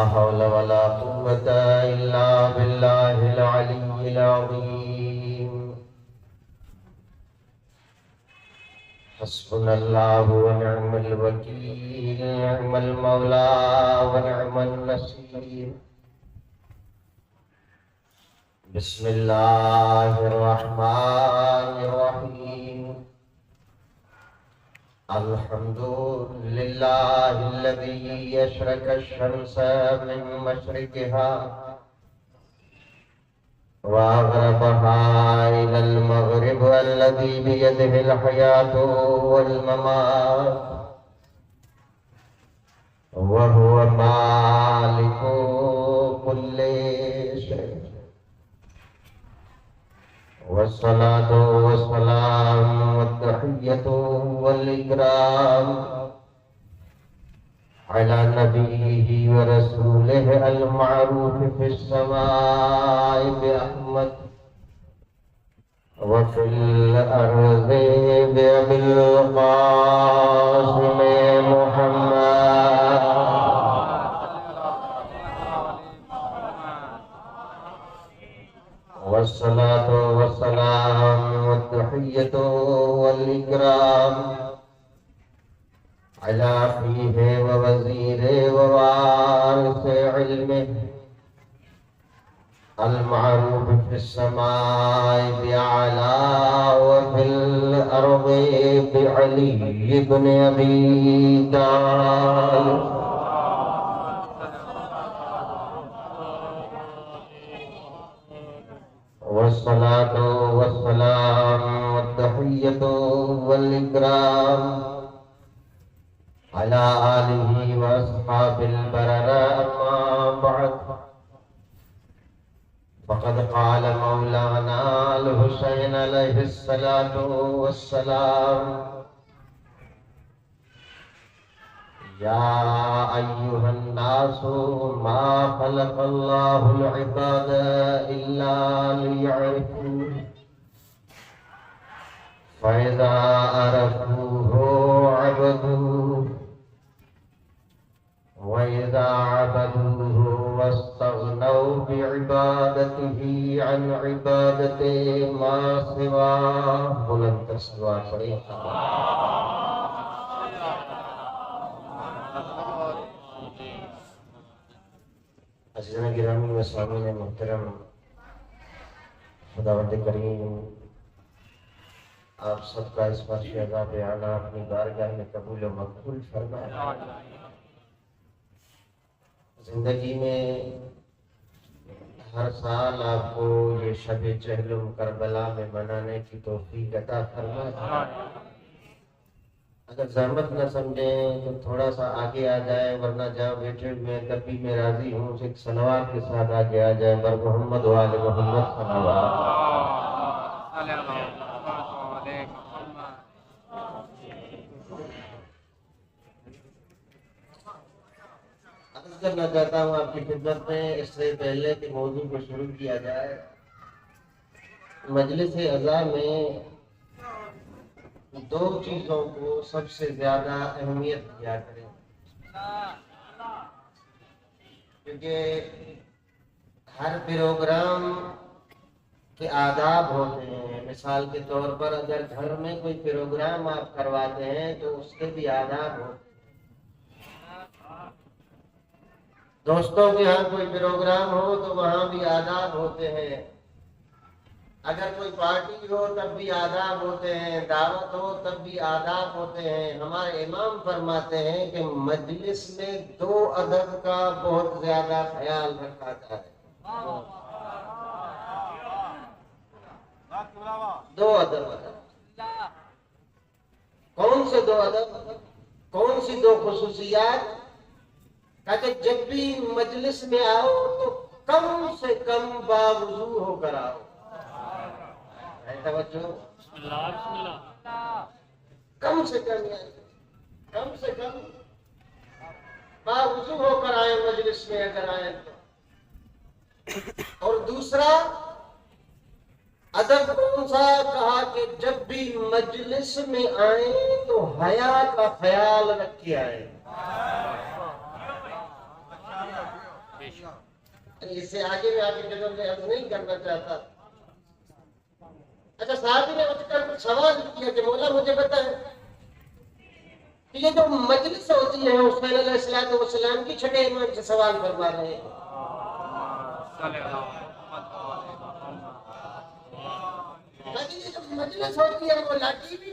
لا حول ولا قوة إلا بالله العلي العظيم حسبنا الله ونعم الوكيل نعم المولى ونعم النصير بسم الله الرحمن الرحيم الحمد لله الذي يشرق الشمس من مشرقها وأغربها إلى المغرب الذي بيده الحياة والممات وهو مالك كل شيء والصلاة والسلام والتحية والإكرام على نبيه ورسوله المعروف في السماء بأحمد وفي الأرض بأبي القاسم محمد والصلاة والسلام والتحية والإكرام على فيه ووزيره ووارث علمه المعروف في السماء بأعلى وفي الأرض بعلي بن أبي طالب والصلاة والسلام والتحية والإكرام على آله وأصحاب البررة أما بعد فقد قال مولانا الحسين عليه الصلاة والسلام يا أيها الناس ما خلق الله العباد إلا ليعرفوه فإذا عرفوه عبدوه وإذا عبدوه واستغنوا بعبادته عن عبادة ما سواه بلند سوا طريقا عزیزان گرامی و سامعین محترم، خداوند کریم آپ سب کا اس فرش عذاب اعلیٰ اپنی بارگاہ میں قبول و مقبول فرمائے۔ زندگی میں ہر سال آپ کو یہ شب چہلم کربلا میں منانے کی توفیق عطا فرمائے۔ اگر زحمت نہ سمجھیں تو تھوڑا سا آگے آ جائے، ورنہ جہاں بیٹھے ہوئے ہیں تب بھی میں راضی ہوں، ایک صلوات کے ساتھ آگے آ جائے بر محمد و آل محمد صلوات۔ عرض کرنا چاہتا ہوں آپ کی خدمت میں، اس سے پہلے کہ موضوع کو شروع کیا جائے، مجلس عزا میں دو چیزوں کو سب سے زیادہ اہمیت دیا کریں، کیونکہ ہر پروگرام کے آداب ہوتے ہیں۔ مثال کے طور پر اگر گھر میں کوئی پروگرام آپ کرواتے ہیں تو اس کے بھی آداب ہوتے ہیں۔ دوستوں کے ہاں کوئی پروگرام ہو تو وہاں بھی آداب ہوتے ہیں، اگر کوئی پارٹی ہو تب بھی آداب ہوتے ہیں، دعوت ہو تب بھی آداب ہوتے ہیں۔ ہمارے امام فرماتے ہیں کہ مجلس میں دو ادب کا بہت زیادہ خیال رکھا جائے۔ دو ادب، کون سے دو ادب، کون سی دو خصوصیات؟ کہ جب بھی مجلس میں آؤ تو کم سے کم باوضو ہو کر آؤ۔ توجہ، کم سے کم باوضو ہو کر آئے مجلس میں اگر آئے تو۔ اور دوسرا ادب کون سا؟ کہا کہ جب بھی مجلس میں آئیں تو حیا کا خیال رکھ کے آئیں۔ اس سے آگے میں آپ کی جگہ میں عرض نہیں کرنا چاہتا. اچھا صحابی نے اٹھ کر سوال کیا کہ مولا مجھے بتائیں کہ یہ جو مجلس ہوتی ہے حسین علیہ السلام کی چھٹے امام سے سوال فرما رہے ہیں. یہ جو مجلس ہوتی ہے وہ لاٹھی بھی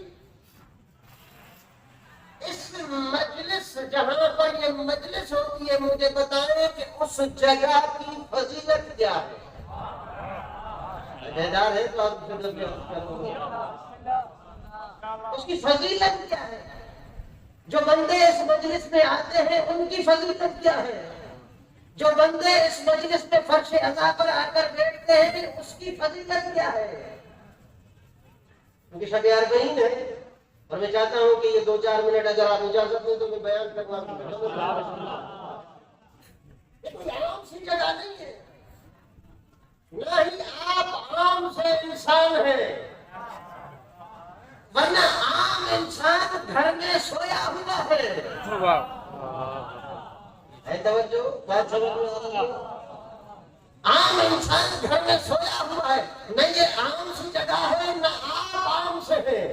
اس مجلس جہاں پر یہ مجلس ہوتی ہے مجھے بتائیں کہ اس جگہ کی فضیلت کیا ہے. بیدار ہے تو آپ اس کی فضیلت کیا ہے. جو بندے اس مجلس میں آتے ہیں ان کی فضیلت کیا ہے. جو بندے اس مجلس میں فرش عزا پر آ کر بیٹھتے ہیں اس کی فضیلت کیا ہے. کیونکہ شب اربعین ہے اور میں چاہتا ہوں کہ یہ 2-4 منٹ اگر آپ اجازت دیں تو میں بیان کروا دوں. یہ کوئی عام سی جگہ نہیں ہے، نہ ہی آپ عام سے انسان ہیں، ورنہ عام انسان گھر میں سویا ہوا ہے. توجہ بات سمجھ میں. عام انسان گھر میں سویا ہوا ہے. نہ یہ عام سی جگہ ہے نہ آپ عام سے ہیں.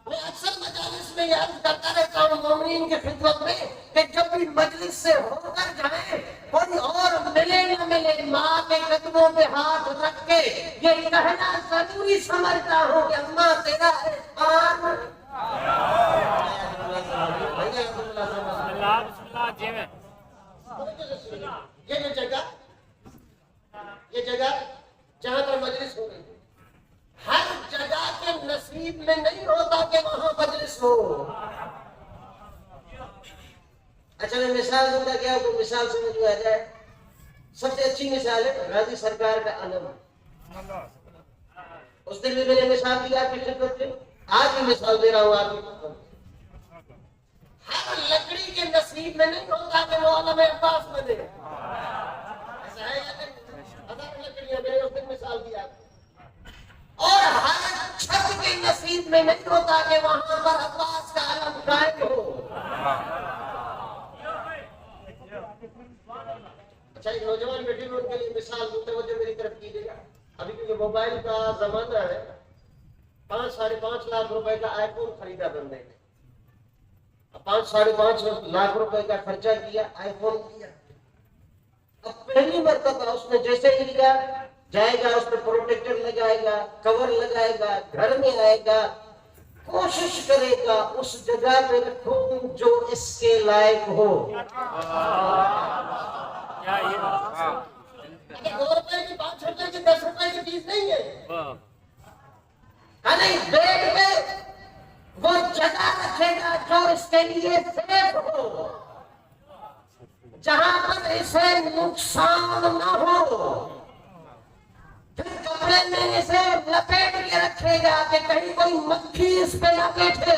میں اکثر مجالس میں یاد کرتا رہتا ہوں مومنین کی خدمت میں کہ جب بھی مجلس سے ہو کر جائیں کوئی اور ملے نہ ملے ماں کے قدموں پہ ہاتھ رکھ کے یہ کہنا ضروری سمجھتا ہوں کہ اماں تیرا احسان. یہ جگہ جہاں پر مجلس ہو رہی ہے ہر جگہ کے نصیب میں نہیں ہوتا کہ وہاں مجلس ہو. اچھا میں مثال دوں گا کیا کوئی مثال سمجھ میں آ جائے. سب سے اچھی مثال ہے غازی سرکار کا علم. اس دن بھی میں نے مثال دی آپ کی خدمت میں، آج بھی مثال دے رہا ہوں آپ کی خدمت میں. ہر لکڑی کے نصیب میں نہیں ہوتا کہ وہ علم عباس بنے. ایسا ہے یا نہیں؟ ہزار لکڑیاں میں نے اس دن مثال دی آپ کو. اور ہر چھت کے نصیب میں نہیں ہوتا کہ وہاں پر عباس کا علم قائم ہو. اچھا ایک نوجوان بیٹی میں ان کے لیے مثال توجہ میری طرف کیجیے گا. ابھی کیونکہ موبائل کا زمانہ ہے 5-5.5 لاکھ روپے کا آئی فون خریدا بندے نے. 5-5.5 لاکھ روپے کا خرچہ کیا آئی فون کیا. اب پہلی مرتبہ اس نے جیسے ہی لیا جائے گا اس پہ پروٹیکٹر لگائے گا، کور لگائے گا، گھر میں آئے گا، کوشش کرے گا اس جگہ پہ رکھوں جو اس کے لائق ہو. 2 روپے کی 5 روپے کی 10 روپے کی چیز نہیں ہے. نہیں بیڈ پہ وہ جگہ رکھے گا جو اس کے لیے سیف ہو، جہاں پر اسے نقصان نہ ہو. پھر کپڑے میں اسے لپیٹ کے رکھے گا کہ کہیں کوئی مکھی اس پہ نہ بیٹھے.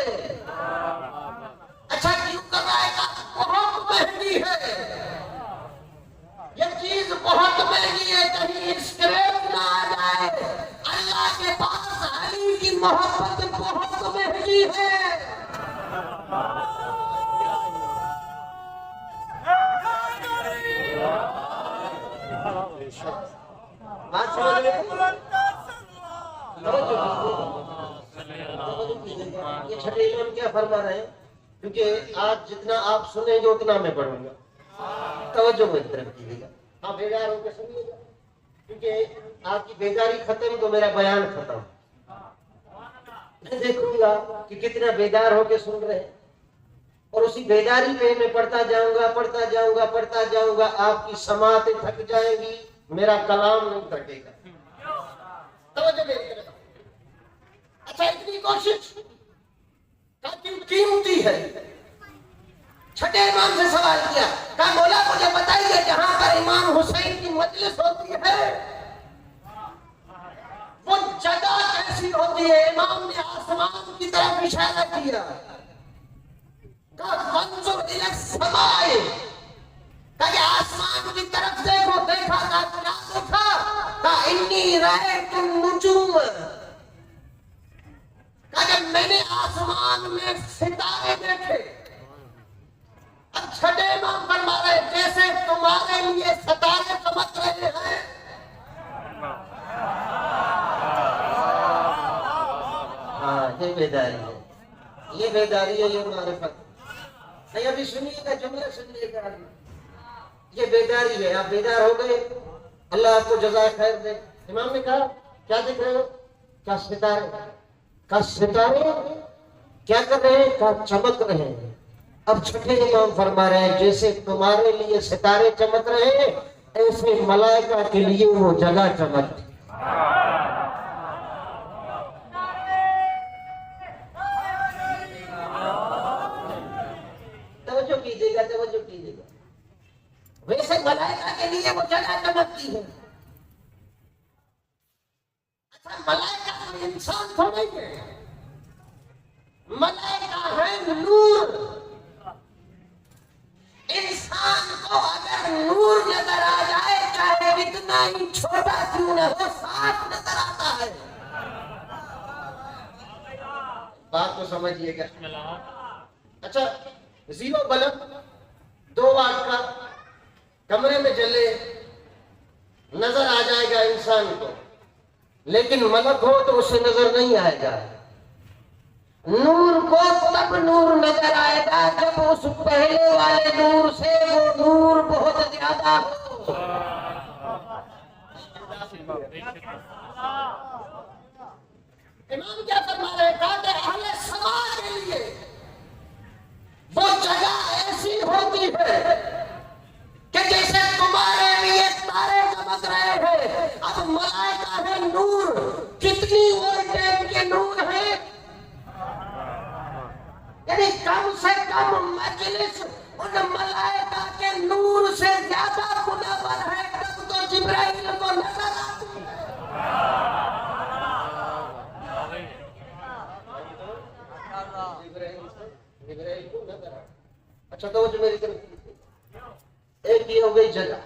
اچھا کیوں کرائے گا؟ بہت مہنگی ہے یہ چیز، بہت مہنگی ہے، کہیں اسکریپ نہ آ جائے. اللہ کے پاس علی کی محبت بہت مہنگی ہے. بات سمجھ میں یہ چھٹے امام کیا فرما رہے ہیں؟ کیونکہ آج جتنا آپ سنیں گے اتنا میں پڑھوں گا. توجہ میری طرف کیجیے گا. ہاں بیدار ہو کے سنیے گا کیونکہ آپ کی بیداری ختم تو میرا بیان ختم. میں دیکھوں گا کہ کتنا بیدار ہو کے سن رہے ہیں اور اسی بیداری پہ میں پڑھتا جاؤں گا. آپ کی سماعتیں تھک جائیں گی، میرا کلام نہیں تھکے گا. توجہ میری طرف. اچھا اتنی کوشش قیمتی ہے. چھٹے امام سے سوال کیا، کہا مولا مجھے بتائیے جہاں پر امام حسین کی مجلس ہوتی ہے وہ جگہ کیسی ہوتی ہے؟ امام نے آسمان کی طرف اشارہ کیا، کہا منظر الی السماء، کہا کہ آسمان کی طرف دیکھو. دیکھا تھا کیا دیکھا؟ کہا انی رأیت النجوم، کہا کہ میں نے آسمان میں ستارے دیکھے. اب چھٹے امام فرما رہے جیسے تمہارے بیداری ہے، یہ بیداری ہے، یہ معرفت۔ نہیں ابھی سنیے گا، جملہ سنیے گا، یہ بیداری ہے۔ آپ بیدار ہو گئے، اللہ آپ کو جزائے خیر دے۔ امام نے کہا کیا دیکھ رہے ہو؟ کیا ستارے، کا ستارے کیا کر رہے ہیں؟ کا چمک رہے ہیں۔ اب چھٹے امام فرما رہے ہیں جیسے تمہارے لیے ستارے چمک رہے ہیں ایسے ملائکہ کے لیے وہ جگہ چمکتی۔ توجہ کیجیے گا، توجہ کیجیے گا، ویسے ملائکہ کے لیے وہ جگہ چمکتی ہے۔ اچھا ملائکہ تو انسان تھوڑے ہیں، ملائکہ ہے نور۔ انسان کو اگر نور نظر آ جائے چاہے اتنا ہی چھوٹا کیوں نہ ہو صاف نظر آتا ہے۔ بات کو سمجھیے گا۔ اچھا زیرو بلب 2 واٹ کا کمرے میں جلے نظر آ جائے گا انسان کو، لیکن ملک ہو تو اسے نظر نہیں آئے گا۔ نور کو تب نور نظر آئے گا جب اس پہلے والے نور سے وہ نور بہت زیادہ ہو۔ امام کیا فرما رہے ہیں؟ کہا کہ اہل سما کے لیے وہ جگہ ایسی ہوتی ہے کہ جیسے تمہارے لیے تارے چمک رہے ہیں، اب ملائکہ ہے نور، کتنی وولٹیج کے نور ہے، یعنی کم سے کم مجلس ان ملائکہ کے نور سے زیادہ منور ہے، تب تو جبرائیل کو نظر آتی ہے۔ جبرائیل کو نظر آتی۔ اچھا تو جو میری طرف ایک یہ ہو گئی جگہ۔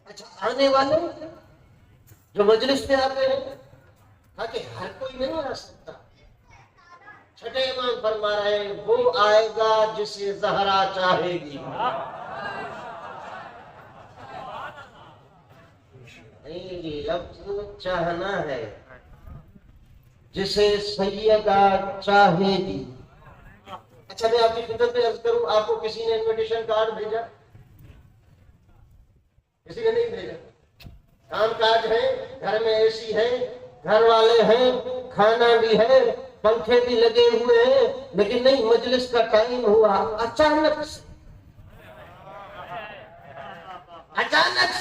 اچھا آنے والے جو مجلس میں آتے ہیں تاکہ ہر کوئی نہیں آ سکتا۔ چھٹے امام فرما رہے ہیں وہ آئے گا جسے زہرا چاہے گی۔ لفظ چاہنا ہے، جسے سیدہ چاہے گی۔ اچھا میں آپ کی خدمت میں عرض کروں، آپ کو کسی نے انویٹیشن کارڈ بھیجا؟ کسی نے نہیں بھیجا۔ کام کاج ہے، گھر میں اے سی ہے، گھر والے ہیں، کھانا بھی ہے، پنکھے بھی لگے ہوئے ہیں، لیکن نہیں مجلس کا ٹائم ہوا، اچانک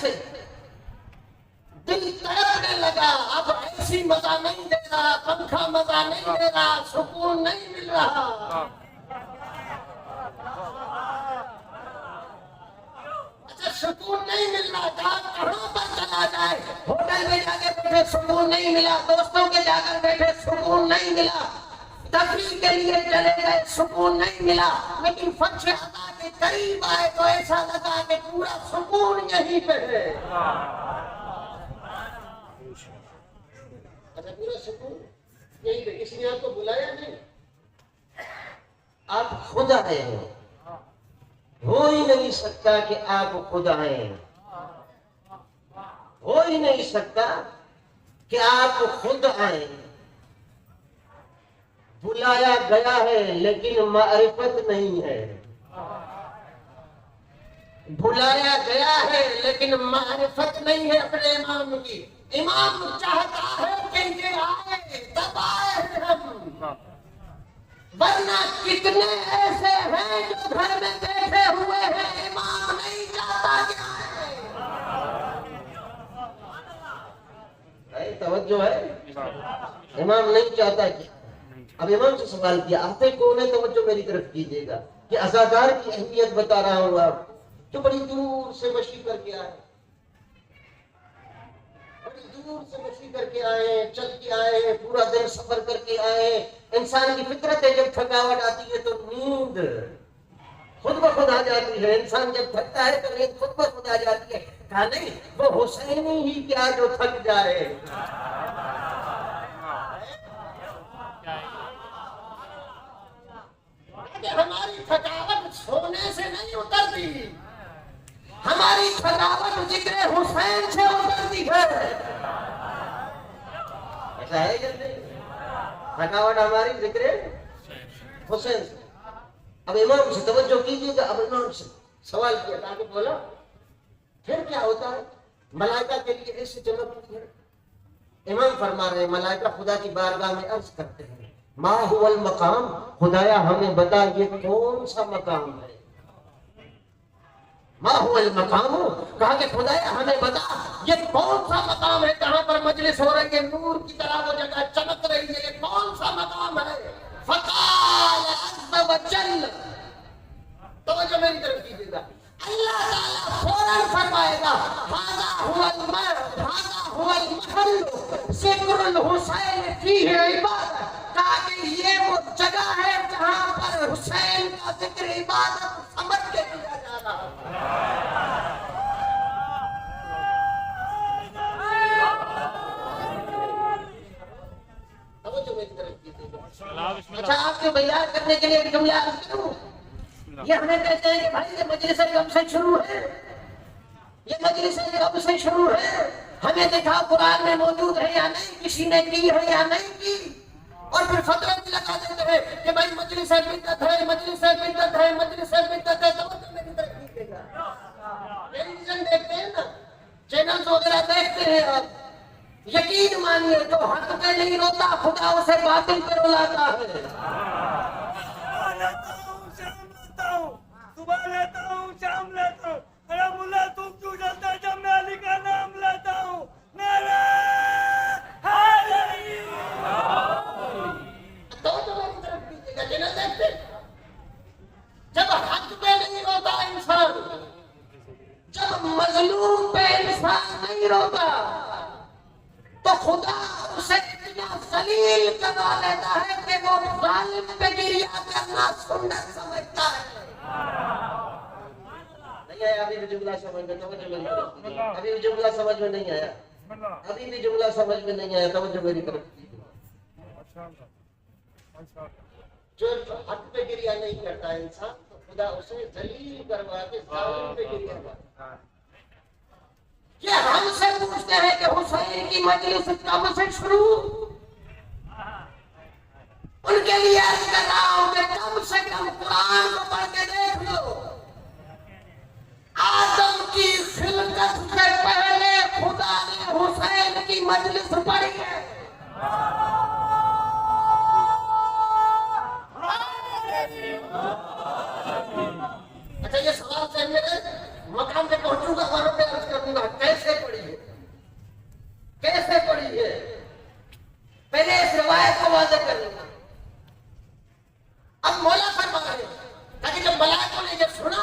سے دل تڑپنے لگا، اب ایسی مزہ نہیں دے رہا، پنکھا مزہ نہیں دے رہا، سکون نہیں مل رہا۔ اچھا سکون نہیں مل رہا، کہاں پر چلا جائے؟ ہوٹل میں جا کے بیٹھے سکون نہیں ملا، دوستوں کے جا کر بیٹھے سکون نہیں ملا، تفریح کے لیے چلے گئے سکون نہیں ملا، لیکن فرش عطا کے قریب آئے تو ایسا لگا کہ پورا سکون یہیں پہ ہے۔ اچھا پورا سکون یہیں پہ، کسی نے آپ کو بلایا نہیں، آپ خود آئے ہیں، ہو ہی نہیں سکتا کہ آپ خود آئیں، ہو ہی نہیں سکتا کہ آپ خود آئیں۔ بلایا گیا ہے لیکن معرفت نہیں ہے، بلایا گیا ہے لیکن معرفت نہیں ہے اپنے امام کی۔ امام چاہتا ہے کہ یہ آئے تب آئے ہیں ہم، ورنہ کتنے ایسے ہیں جو گھر میں بیٹھے ہوئے ہیں، امام نہیں چاہتا کہ آئے۔ توجہ ہے، امام نہیں چاہتا کہ۔ اب امام سے سوال کیا آتے کون ہے؟ توجہ میری طرف کیجیے گا کہ عزادار کی اہمیت بتا رہا ہوں، آپ جو بڑی دور سے مشی کر کے آئے، بڑی دور سے مشی کر کے آئے، چل کے آئے، پورا دن سفر کر کے آئے۔ انسان کی فطرت ہے جب تھکاوٹ آتی ہے تو نیند خود بخود آ جاتی ہے، انسان جب تھکتا ہے تو نیند خود بخود آ جاتی ہے۔ کہا نہیں وہ حسینی ہی کیا جو تھک جائے۔ ہماری تھکاوٹ سونے سے نہیں اترتی، ہماری تھکاوٹ ذکر حسین سے اترتی ہے۔ ایسا ہے کہ نہیں؟ تھکاوٹ ہماری ذکر حسین سے. اب امام سے توجہ کیجیے گا. اب امام سے سوال کیا تاکہ بولا پھر کیا ہوتا ہے ملائکہ کے لیے ایسی چمکتی ہے. امام فرما رہے ہیں ملائکہ خدا کی بارگاہ میں عرض کرتے ہیں ما هو المقام, خدایا ہمیں بتا یہ کون سا مقام ہے. ما هو المقام, کہا کہ خدایا ہمیں بتا یہ کون سا مقام ہے جہاں پر مجلس ہو رہی ہے, نور کی طرح وہ جگہ چمک رہی ہے, یہ کون سا مقام ہے. فقال عز وجل, توجہ میری طرف کیجیے گا, اللہ تعالیٰ فوراً فرمائے گا هذا هو المحل ذکر الحسین فیہ عبادت, کہا کہ یہ وہ جگہ ہے جہاں پر حسین کا ذکر عبادت سمجھ کے کیا جا رہا ہے. اچھا آپ کے بیان کرنے کے لیے ایک جملہ عرض کروں. یہ ہمیں کہتے ہیں کہ بھائی یہ مجلس کب سے شروع ہے, یہ مجلس کب سے شروع ہے, ہمیں دیکھا قرآن میں موجود ہے یا نہیں, کسی نے کی ہے یا نہیں کی, اور پھر فتویٰ بھی لگا دیتے ہیں کہ بھائی مجلس بدعت ہے, مجلس بدعت ہے, مجلس بدعت ہے. توجہ میری طرف کیجیے گا. ٹیلی ویژن دیکھتے ہیں نا, چینلز وغیرہ دیکھتے ہیں آپ, یقین مانیے جو حق پہ نہیں روتا خدا اسے باطل پہ رلاتا ہے. صبح لیتا ہوں شام لیتا ہوں, ارے ملا تم کیوں جلتا ہے جب میں علی کا نام لیتا ہوں. میرے چینل دیکھتے جب حق پہ نہیں روتا انسان, جب مظلوم پہ انسان نہیں روتا تو خدا اسے اتنا ذلیل کروا لیتا ہے کہ وہ ظالم پہ گریہ کرنا سنت سمجھتا ہے. نہیں آیا ابھی بھی جملہ سمجھ میں, توجہ میری طرف, ابھی بھی جملہ سمجھ میں نہیں آیا, ابھی بھی جملہ سمجھ میں نہیں آیا, توجہ میری طرف. جو حق پہ گریہ نہیں کرتا انسان تو خدا اسے ذلیل کروا کے ظالم پہ گریہ کرتا ہے. یہ ہم سے پوچھتے ہیں کہ حسین کی مجلس کب سے شروع, ان کے لیے عرض کر رہا ہوں کہ کم سے کم قرآن کو پڑھ کے دیکھ لو. آدم کی خلقت سے پہلے خدا نے حسین کی مجلس پڑھی ہے. اچھا یہ سوال سے میرے مقام پہ پہنچوں گا, وہاں پہ عرض کروں گا کیسے پڑھی ہے, کیسے پڑھی ہے. پہلے اس روایت کو واضح کر لوں گا. اب مولا فرما رہے ہیں تاکہ جب ملائکوں نے یہ سنا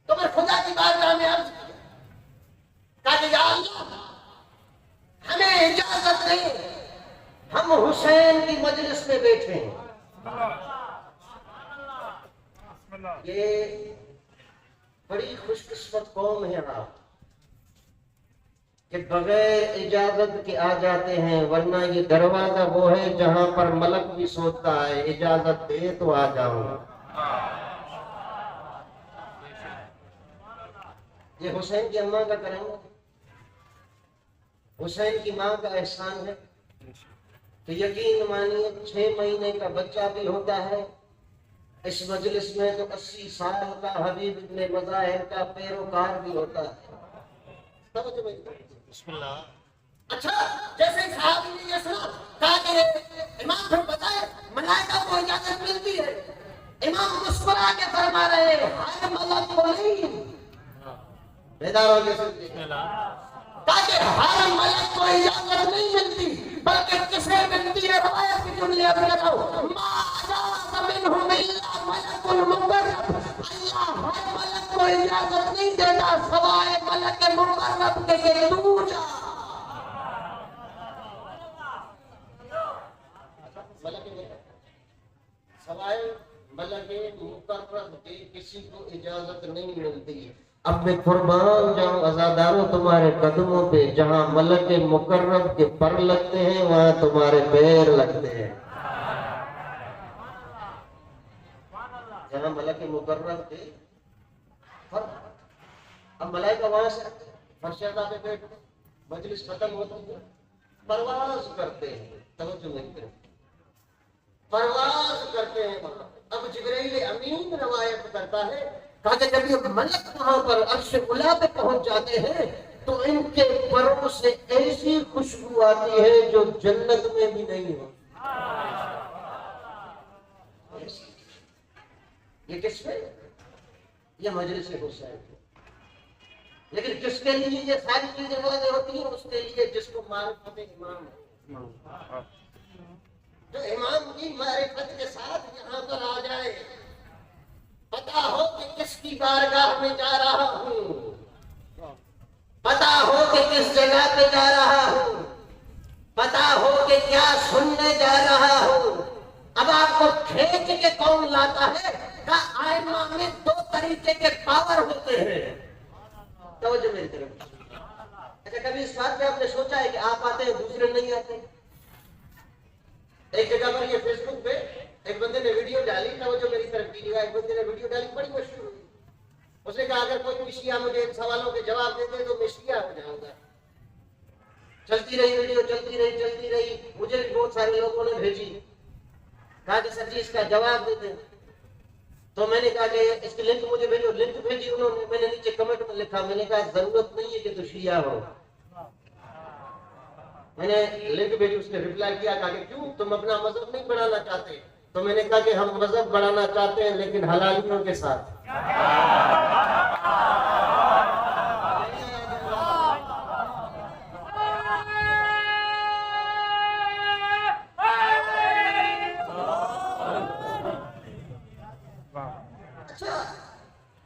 تو میں خدا کی بارگاہ میں عرض کیا, کہا کہ یا اللہ ہمیں اجازت نہیں, ہم حسین کی مجلس میں بیٹھے ہیں. یہ بڑی خوش قسمت قوم ہے آپ کہ بغیر اجازت کے آ جاتے ہیں, ورنہ یہ دروازہ وہ ہے جہاں پر ملک بھی سوچتا ہے اجازت دے تو آ جاؤں. یہ حسین کی اماں کا کریں گے, حسین کی ماں کا احسان ہے. تو یقین مانیے 6 مہینے کا بچہ بھی ہوتا ہے اس مجلس میں, تو 80 سال کا حبیب ابن مظاہر کا پیروکار بھی ہوتا ہے. بسم اللہ. اچھا جیسے صحابی نے یہ سنا, کہا کہ امام پھر بتائے ملائکہ کو اجازت ملتی ہے. امام مسکرا کے فرما رہے ہیں ہر ملک کو نہیں, بیدار ہو گئے, تاکہ ہر ملک کو اجازت نہیں ملتی بلکہ کسے ملتی ہے. روایت کی جملے اب لگاؤ, ما اجاز منہم الا ملک المقرب, اللہ ہر ملک کو اجازت نہیں دیتا سوائے ملک مقرب کے کہ تو جا. سوائے ملک مقرب کے کسی کو اجازت نہیں ملتی. اب میں قربان جاؤں عزاداروں تمہارے قدموں پہ, جہاں ملک مقرب کے پر لگتے ہیں وہاں تمہارے پیر لگتے ہیں. جہاں ملک مقرب کے پر, اب ملائکہ وہاں سے فرشتہ پہ بیٹھتے, مجلس ختم ہوتی ہے, پرواز کرتے ہیں. توجہ نہیں کرتے, پرواز کرتے ہیں وہاں. اب جبرائیل امین روایت کرتا ہے کہا کہ جب یہ ملک وہاں پر عرش اولیٰ پہ پہنچ جاتے ہیں تو ان کے پروں سے ایسی خوشبو آتی ہے جو جنت میں بھی نہیں ہو. یہ کس میں؟ یہ مجلس حسین. لیکن کس کے لیے یہ ساری چیزیں واضح ہوتی ہیں؟ اس کے لیے جس کو معرفت امام ہے, جو امام کی معرفت کے ساتھ یہاں پر آ جائے, پتا ہو کہ کس کی بارگاہ میں جا رہا ہوں, پتا ہو کہ کس جگہ پہ جا رہا ہوں, پتا ہو کہ کیا سننے جا رہا ہوں. اب آپ کو کھینچ کے کون لاتا ہے؟ کہ آئمہ میں دو طریقے کے پاور ہوتے ہیں. توجہ میری طرف. اچھا کبھی اس بات پہ آپ نے سوچا ہے کہ آپ آتے ہیں دوسرے نہیں آتے؟ ایک جگہ پر یہ فیس بک پہ ایک بندے نے ویڈیو ڈالی, توجہ میری طرف کیجیے گا, ایک بندے نے ویڈیو ڈالی بڑی مشہور ہوئی. اس نے کہا اگر کوئی شیعہ مجھے ان سوالوں کے جواب دے دے تو میں شیعہ ہو جاؤں گا. چلتی رہی ویڈیو, چلتی رہی. مجھے بھی بہت سارے لوگوں نے بھیجی, کہا کہ سر جی اس کا جواب دے دیں. تو میں نے کہا کہ اس کی لنک مجھے بھیجو. لنک بھیجی انہوں نے, میں نے نیچے کمنٹ میں لکھا, میں نے کہا ضرورت نہیں ہے کہ تو شیعہ ہو. میں نے لنک بھیجی, اس نے ریپلائی کیا, کہا کہ کیوں تم اپنا مذہب نہیں بڑھانا چاہتے؟ تو میں نے کہا کہ ہم مذہب بڑھانا چاہتے ہیں لیکن حلالیوں کے ساتھ.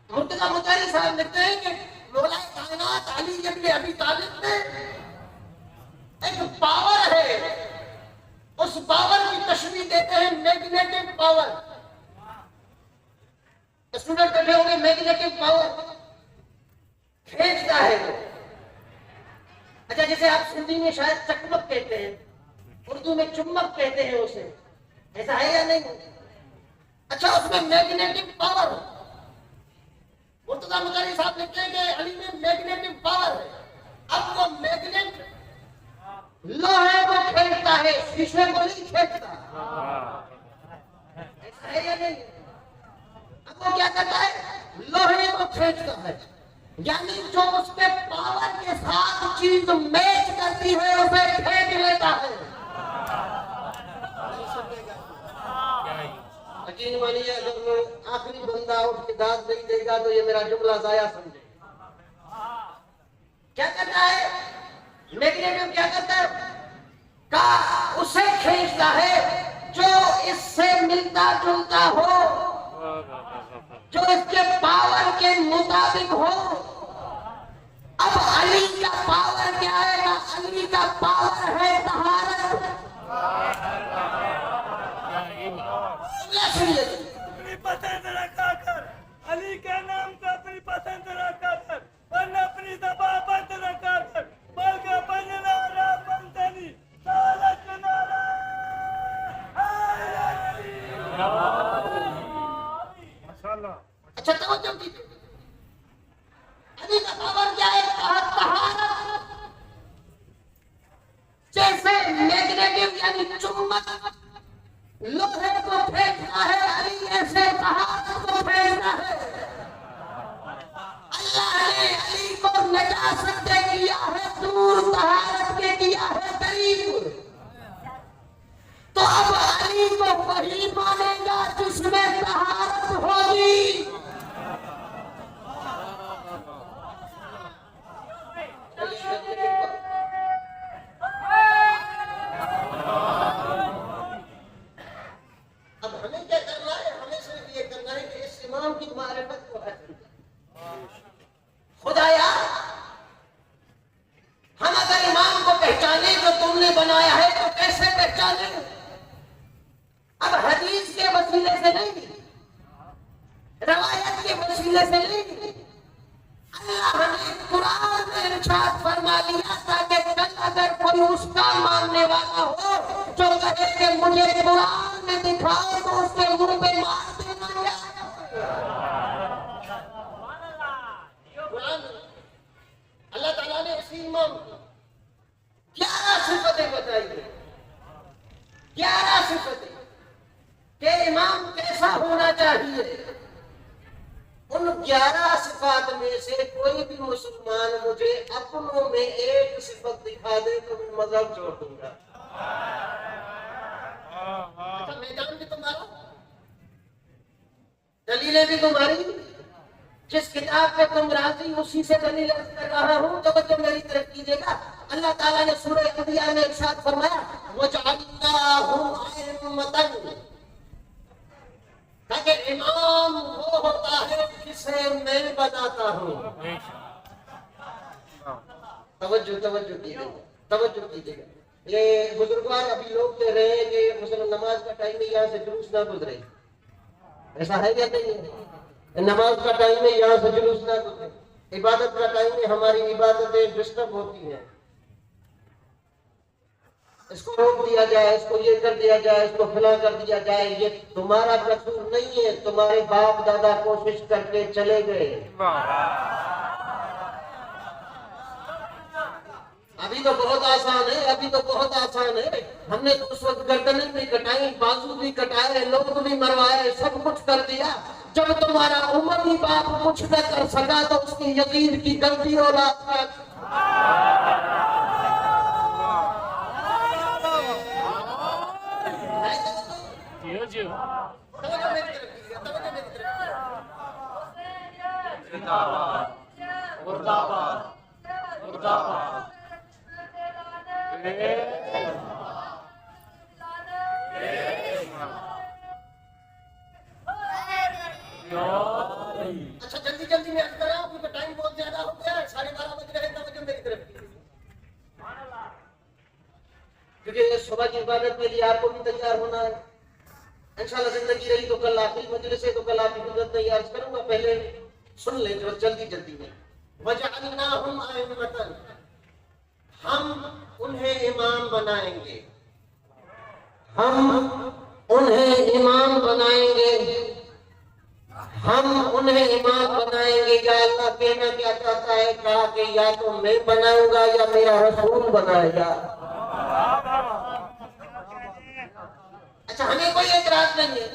مرتضیٰ مطہری صاحب لکھتے ہیں کہ مولا کائنات علی ابن ابی طالب میں ایک پاور ہے, اس پاور کی تشبیہ دیتے ہیں میگنیٹک پاور. اسٹوڈنٹ بیٹھے ہوں گے, میگنیٹک پاور کھینچتا ہے وہ. اچھا جیسے آپ سندھی میں شاید چکمک کہتے ہیں, اردو میں چمک کہتے ہیں اسے, ایسا ہے یا نہیں؟ اچھا اس میں میگنیٹک پاور. مرتضیٰ مطہری صاحب لکھتے ہیں کہ علی میں میگنیٹک پاور ہے. اب وہ میگنیٹ لوہے کو کھینچتا ہے, شیشے کو نہیں کھینچتا. ایسا ہے یا نہیں؟ اب وہ کیا کرتا ہے؟ لوہے کو کھینچتا ہے. یعنی جو اس کے پاور کے ساتھ چیز میچ کرتی ہے اسے پھینک لیتا ہے. یقین مانیے اگر آخری بندہ اٹھ کے داد نہیں دے گا تو یہ میرا جملہ ضائع سمجھے. کیا کرتا ہے میگنیٹو؟ کیا کرتا ہے؟ کا اسے کھینچتا ہے جو اس سے ملتا جلتا ہو, جو اس کے پاور کے مطابق ہو. اب علی کا پاور کیا ہے؟ علی کا پاور ہے طہارت. اپنی پسند رکھا کر, علی کے نام کو اپنی پسند رکھا کر, ورنہ اپنی زبان بند رکھا کر, بلکہ بننا نہ بنتنی سالت نارا. اچھا توجہ کیجیے, علی کا پاور کیا ہے؟ طہارت. جیسے میگنیٹو یعنی چمک لوہے کو پھینکتا ہے, علی ایسے طہارت کو پھینکتا ہے. اللہ نے علی کو نجاست سے کیا ہے دور, طہارت کے کیا ہے قریب. تو اب علی کو وہی مانے گا جس میں طہارت ہوگی. اب ہمیں کیا کرنا ہے؟ ہمیں صرف یہ کرنا ہے کہ اس امام کی معرفت کو حاصل کریں. خدایا ہم اگر امام کو پہچانے جو تم نے بنایا ہے تو کیسے پہچانے؟ اب حدیث کے وسیلے سے نہیں, روایت کے وسیلے سے نہیں. اللہ نے قرآن میں ارشاد فرما دیا تاکہ کل اگر کوئی اس کا ماننے والا ہو جو کہے کہ مجھے قرآن میں دکھاؤ تو اس کے منہ پہ مار دینا. قرآن اللہ تعالیٰ نے اسی امام کو 11 صفتیں صفتیں کہ امام کیسا ہونا چاہیے، ان 11 صفات میں سے کوئی بھی مسلمان مجھے اپنوں میں ایک صفت دکھا دے تو میں مذہب چھوڑ دوں گا۔ اچھا میدان بھی تمہارا، دلیلیں بھی تمہاری، جس کتاب پہ تم راضی اسی سے دلیل کر رہا ہوں۔ توجہ میری طرف کیجیے گا، اللہ تعالیٰ نے سورہ انبیاء میں ارشاد فرمایا وَجَعَلْنَاهُمْ أَئِمَّةً، تاکہ امام وہ ہوتا ہے جسے میں بناتا ہوں۔ توجہ کیجیے گا۔ یہ بزرگوار ابھی لوگ کہہ رہے ہیں کہ مثلا نماز کا ٹائم ہے یہاں سے جلوس نہ گزرے، ایسا ہے یا نہیں ہے؟ نماز کا ٹائم ہے یہاں سے جلوس نہ گزرے، عبادت کا ٹائم ہے ہماری عبادتیں ڈسٹرب ہوتی ہیں، اس کو روک دیا جائے، اس کو یہ کر دیا جائے، اس کو فلاں کر دیا جائے۔ یہ تمہارا قصور نہیں ہے، تمہارے باپ دادا کوشش کر کے چلے گئے۔ ابھی تو بہت آسان ہے، ہم نے تو اس وقت گردنیں بھی کٹائی، بازو بھی کٹائے، لوگ بھی مروائے، سب کچھ کر دیا۔ جب تمہارا امتی باپ کچھ نہ کر سکا تو اس کی یزید کی غلطی اولاد کا اچھا جلدی میں عرض کر رہا ہوں کیونکہ ٹائم بہت زیادہ ہو گیا ہے، 12:30 بج رہے ہیں۔ توجہ میری طرف کیونکہ صبح کی عبادت کے لیے آپ کو بھی تیار ہونا ہے انشاءاللہ۔ زندگی رہی تو کل آخری مجلس ہے تو کل آپ کی خدمت میں عرض کروں گا، پہلے سن لیں جو جلدی میں وَجَعَلْنَاهُمْ أَئِمَّةً، ہم انہیں امام بنائیں گے، یا اللہ کہنا کیا چاہتا ہے؟ کہا کہ یا تو میں بناؤں گا یا میرا رسول بنائے گا۔ اچھا ہمیں کوئی اعتراض نہیں ہے،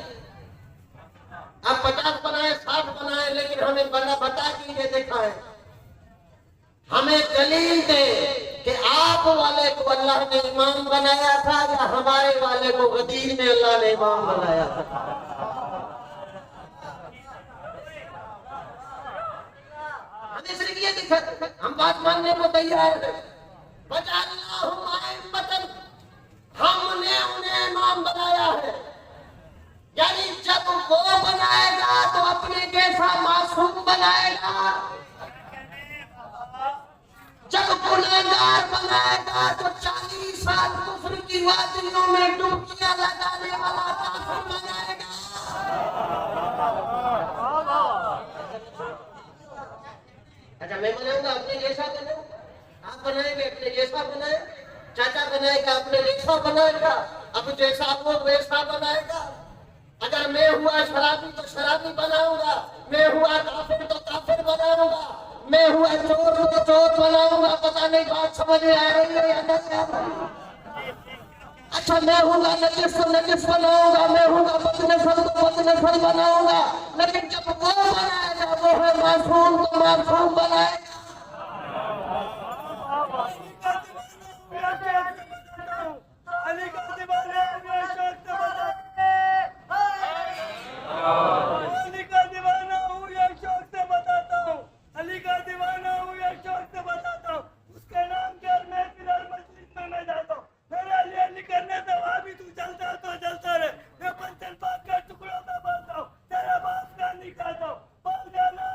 آپ 50 بنائیں 60 بنائیں، لیکن ہمیں بتا کیجیے دکھائیں، ہمیں دلیل دیں کہ آپ والے کو اللہ نے امام بنایا تھا یا ہمارے والے کو غدیر میں اللہ نے امام بنایا تھا۔ ہمیں صرف یہ دکھا، ہم بات ماننے کو تیار ہیں۔ وَجَعَلْنَاهُمْ أَئِمَّةً، ہم نے انہیں امام بنایا ہے، یعنی جب وہ بنائے گا تو اپنے جیسا معصوم بنائے گا، جب گنہگار بنائے گا تو 40 سال کفر کی وادیوں میں ڈبکیاں لگانے والا کافر بنائے گا۔ اچھا میں بناؤں گا اپنے جیسا بناؤں، آپ بنائیں گے اپنے جیسا بنائیں، چاچا بنائے گا اپنے جیسا بنائے گا، اب جیسا وہ ویسا بنائے گا۔ اگر میں ہوا شرابی تو شرابی بناؤں گا، میں ہوا کافر تو کافر بناؤں گا، میں ہوا چور تو چور بناؤں گا۔ پتہ نہیں بات سمجھ میں آ رہی ہے یا نہیں آ رہی؟ اچھا میں ہوں گا نجس کو نجس بناؤں گا، میں ہوں گا بد نسل کو بد نسل بناؤں گا، لیکن جب وہ بنائے گا وہ ہے معصوم تو معصوم بنائے گا۔ علی کا دیوانہ ہوں، علی کا دیوانہ ہوں، یہ شوق سے بتاتا ہوں، علی کا دیوانہ ہوں، یہ شوق سے بتاتا ہوں، اس کے نام کے میں پھر مسجد میں جاتا ہوں، میرے لیے علی کرنے سے وہاں بھی تو چلتا تو چلتا رہے، میں پنچل پاک کے ٹکڑوں میں بولتا ہوں، تیرے باپ کا نہیں کھاتا ہوں، بول جانا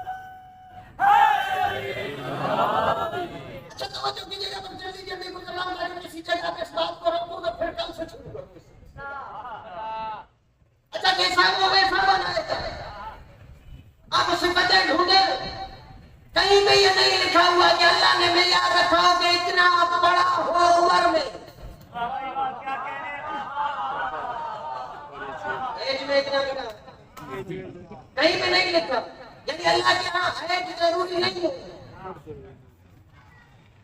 اچھا توجہ کیجیے گا، تم جلدی کچھ سلام لگے کسی جگہ پہ اس بات کو رکھوں گا پھر کل سے شروع کروں۔ اچھا جیسا وہ ویسا بنائے گا، آپ صفتیں ڈھونڈے، کہیں پہ یہ نہیں لکھا ہوا کہ اللہ نے معیار رکھا کہ اتنا بڑا ہو عمر میں، ایج میں اتنا بڑا، کہیں پہ نہیں لکھا، یعنی اللہ کے ہاں ایج ضروری نہیں ہے۔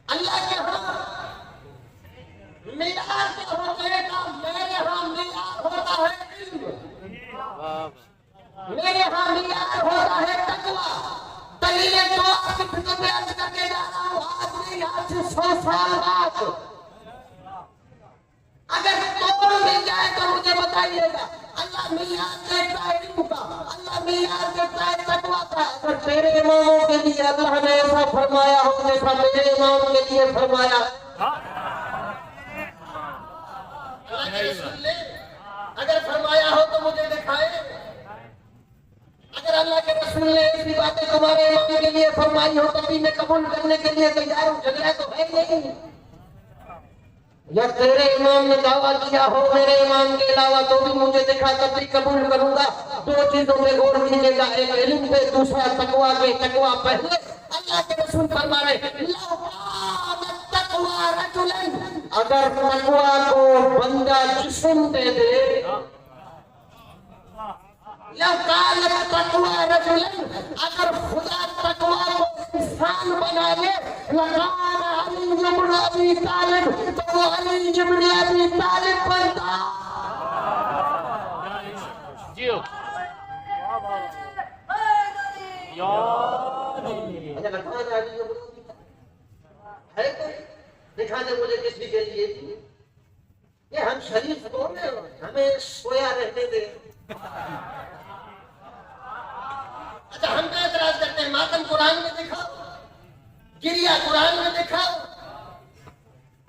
اللہ کے ہاں معیار کیا ہونے کا؟ میرے ہاں معیار ہوتا ہے علم، میرے ہاں معیار ہوتا ہے تقویٰ۔ دلیلیں تو آپ کی خدمت میں عرض کر کے جا رہا ہوں، آج نہیں، آج سے 100 سال بعد اگر توڑ مل جائے تو مجھے بتائیے گا۔ اللہ معیار دیکھتا ہے علم کا، اللہ معیار دیکھتا ہے تقویٰ کا۔ اگر تیرے اماموں کے لیے اللہ نے ایسا فرمایا ہو جیسا میرے امام کے لیے فرمایا، اللہ کے رسول نے اگر فرمایا ہو تو مجھے دکھائے۔ اگر اللہ کے رسول نے ایسی باتیں تمہارے امام کے لیے فرمائی ہو تو بھی میں قبول کرنے کے لیے تیار ہوں، جھگڑا تو ہے نہیں۔ یا تیرے امام نے دعویٰ کیا ہو میرے امام کے علاوہ تو بھی مجھے دکھا، تب بھی قبول کروں گا۔ دو چیزوں پہ غور کیجیے گا، ایک علم پہ، دوسرا تقویٰ پہ۔ تقویٰ پہلے اللہ کے رسول فرما رہے ہیں لو کان التقویٰ رجلا، اگر تقویٰ کو بندہ جسم دے دے، لو کان التقویٰ رجلا، اگر خدا تقویٰ کو انسان بنا لے، لکان علی بن ابی طالب، تو وہ علی بن ابی طالب بنتا۔ ہے کوئی دکھا دے مجھے کسی کے لیے؟ یہ ہم شریف کون ہیں؟ ہمیں سویا رہنے دے۔ اچھا ہم کا اعتراض کرتے ہیں ماتم قرآن میں دکھاؤ، گریا قرآن میں دکھاؤ،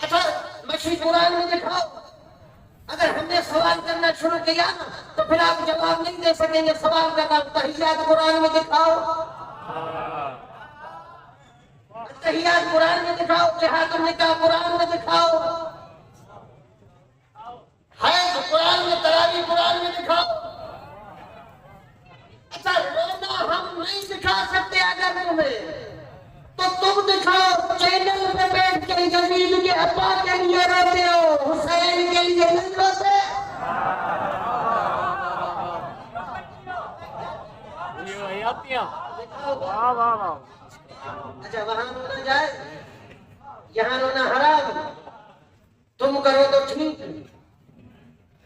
اچھا مچھی قرآن میں دکھاؤ۔ اگر ہم نے سوال کرنا شروع کیا نا تو پھر آپ جواب نہیں دے سکیں گے۔ سوال کرنا، تحیات قرآن میں دکھاؤ، تحیات قرآن میں دکھاؤ، جہاد النکاح قرآن میں دکھاؤ، حیض قرآن میں، تراویح قرآن میں دکھاؤ۔ اچھا رونا ہم نہیں دکھا سکتے اگر تمہیں، تو تم دکھاؤ۔ چینل پہ بیٹھ کے یزید کے ابا کے لیے روتے ہو، حسین کے لیے نہیں روتے۔ اچھا وہاں رونا جائے، یہاں رونا حرام۔ تم کرو تو ٹھیک،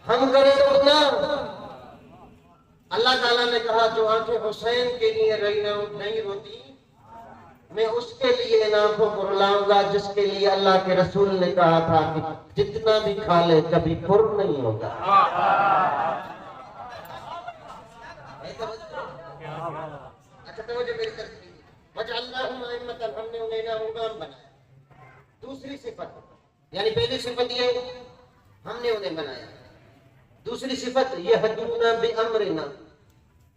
ہم کرو تو گناہ۔ اللہ تعالیٰ نے کہا جو آنکھیں حسین کے لیے نہیں روتی، میں اس کے لیے ان آنکھوں کو رلاؤں گا جس کے لیے اللہ کے رسول نے کہا تھا کہ جتنا بھی کھا لے کبھی پر نہیں ہوگا۔ اچھا توجہ میری طرف کیجیے۔ وَجَعَلْنَاهُمْ أَئِمَّةً، ہم نے انہیں امام بنایا۔ دوسری صفت، یعنی پہلی صفت یہ ہم نے انہیں بنایا، دوسری صفت یہدون بِأَمْرِنَا،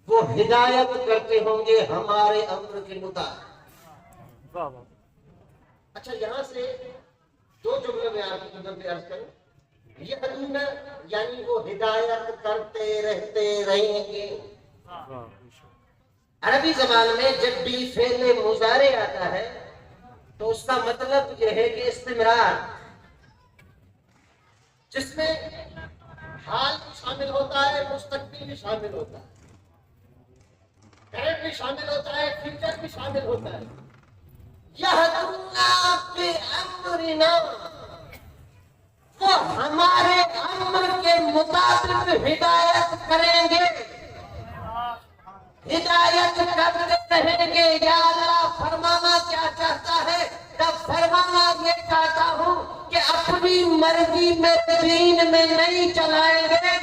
وہ ہدایت کرتے ہوں گے ہمارے امر کے مطابق۔ اچھا یہاں سے دو جملے میں آپ کی خدمت میں عرض کروں۔ یہدون یعنی وہ ہدایت کرتے رہتے رہیں گے۔ عربی زبان میں جب بھی فعل مضارع آتا ہے تو اس کا مطلب یہ ہے کہ استمرار، جس میں حال بھی شامل ہوتا ہے، مستقبل بھی شامل ہوتا ہے، کرنٹ بھی شامل ہوتا ہے، فیوچر بھی شامل ہوتا ہے۔ یہدونا بِأَمْرِنَا، وہ ہمارے امر کے مطابق ہدایت کریں گے، ہدایت کرتے رہیں گے۔ یا اللہ فرمانا کیا چاہتا ہے؟ تب فرمانا یہ چاہتا ہوں کہ اپنی مرضی میں دین میں نہیں چلائیں گے،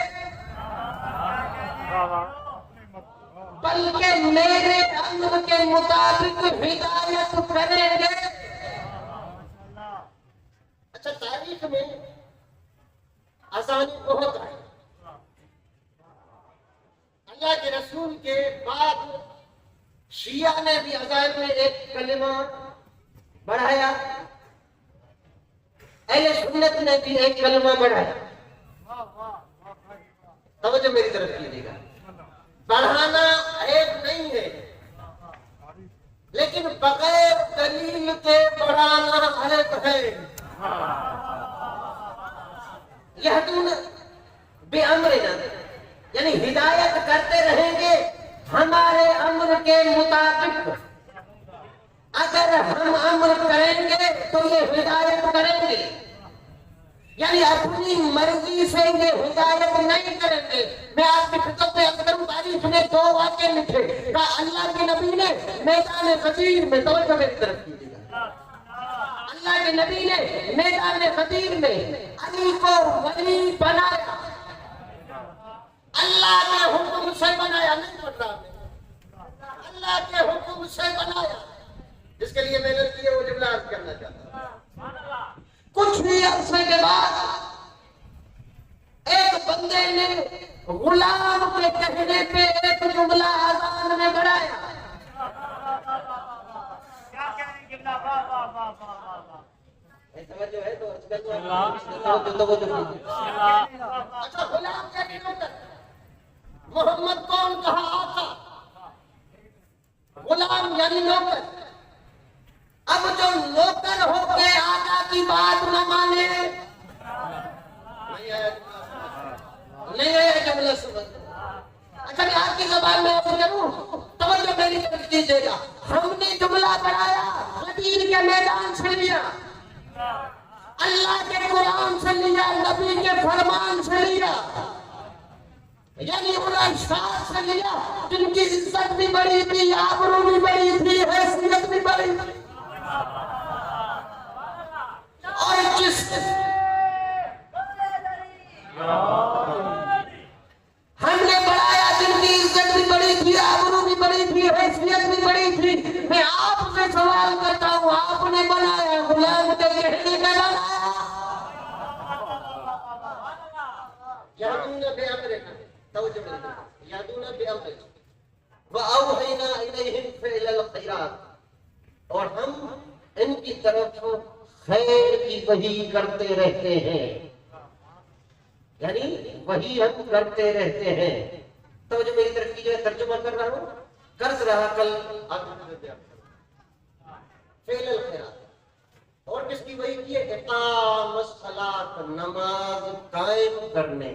بلکہ میرے امر کے مطابق ہدایت کریں گے۔ اچھا تاریخ میں اذانیں بہت آئی، اللہ کے رسول کے بعد شیعہ نے بھی اذان میں ایک کلمہ بڑھایا، اہل سنت نے بھی ایک کلمہ بڑھایا۔ توجہ میری طرف کیجیے گا، بڑھانا عیب نہیں ہے، لیکن بغیر دلیل کے بڑھانا عیب ہے۔ یہدون بِأَمْرِنَا یعنی ہدایت کرتے رہیں گے ہمارے امر کے مطابق۔ اگر ہم امر کریں گے تو یہ ہدایت کریں گے، یعنی اپنی مرضی سے یہ ہدایت نہیں کریں گے. میں آپ کی خدمت میں عرض کروں تاریخ نے 2 واقعے لکھے. کہا اللہ کے نبی نے میدان غدیر میں، توجہ میری طرف کیجیے گا، اللہ کے نبی نے میدان غدیر میں علی کو ولی بنایا. اللہ کے حکم سے بنایا، نہیں پڑھ رہا میں، اللہ کے حکم سے بنایا. جس کے لیے محنت کی ہے وہ جملہ عرض کرنا چاہتا ہوں. کچھ ہی عرصے کے بعد ایک بندے نے غلام کے کہنے پہ ایک جملہ اذان میں بڑھایا. توجہ ہے تو اچھا غلام کیا نہیں، محمد کون کہا آقا، غلام یعنی نوکر. اب جو نوکر ہو کے آقا کی بات نہ مانے، نہیں ہے جملہ سمجھ. اچھا میں آپ کی زبان میں عرض کروں، توجہ میری طرف دیجیے گا. ہم نے جملہ بڑھایا غدیر کے میدان سے لیا، اللہ کے قرآن سے لیا، نبی کے فرمان سے لیا، یعنی ان اشخاص سے لیا جن کی عزت بھی بڑی تھی، آبرو بھی بڑی تھی، حیثیت بھی بڑی تھی. اور جس ہم نے بڑھایا جن کی عزت بھی بڑی تھی، آبرو بھی بڑی تھی، حیثیت بھی بڑی تھی، میں آپ سے سوال کرتا ہوں، آپ نے بنایا غلام کے کہنے میں بنایا؟ یادون بے امرنا، توجہ میری، یادون بے امرنا وَأَوْحَيْنَا إِلَيْهِمْ فِعْلَ الْخَيْرَاتِ، اور ہم ان کی طرف خیر کی وحی کرتے رہتے ہیں، یعنی وحی ہم کرتے رہتے ہیں. توجہ میری طرف کیجئے، ترجمہ کر رہا ہوں. قرض رہا کل فعل الخیرات، اور کس کی وحی کی ہے؟ اقام الصلاۃ، نماز قائم کرنے.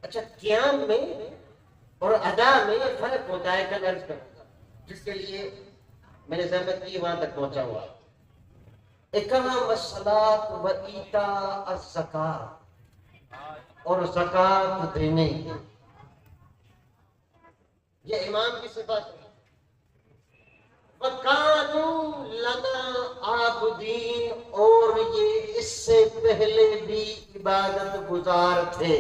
اچھا قیام میں اور ادا میں فرق ہوتا ہے، کل عرض کروں گا، جس کے لیے میں نے زحمت کی وہاں تک پہنچا ہوا. اقام الصلاۃ و ایتاء الزکوٰۃ، اور زکوٰۃ دینے، یہ امام کی صفات ہے. وَكَانُوا لَنَا عَابِدِينَ، اور یہ اس سے پہلے بھی عبادت گزار تھے.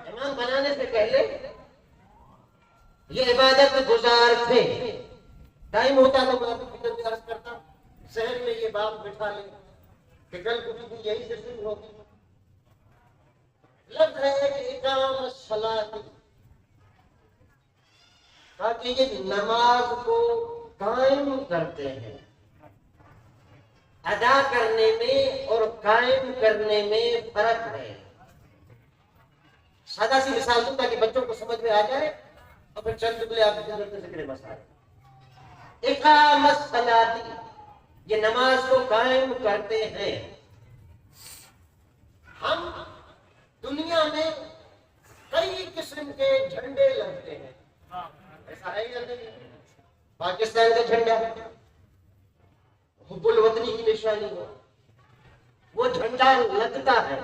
امام بنانے سے پہلے یہ عبادت گزار تھے. ٹائم ہوتا تو میں آپ کی خدمت میں عرض کرتا، شہر میں یہ بات بٹھا لیں کہ کل گفتگو یہی سے شروع ہوگی. لفظ ہے کہ اقام الصلاۃ، تاکہ یہ نماز کو قائم کرتے ہیں. ادا کرنے میں اور قائم کرنے میں فرق ہے. سادہ سی مثال دوں تاکہ بچوں کو سمجھ میں آ جائے، اور پھر چند جملے آپ کی ضرورت سے ذکر مسائل. اقام الصلاۃ، یہ نماز کو قائم کرتے ہیں. ہم دنیا میں کئی قسم کے جھنڈے لگتے ہیں، ایسا ہے یا نہیں؟ پاکستان کا جھنڈا حب الوطنی کی نشانی ہے، وہ جھنڈا لگتا ہے.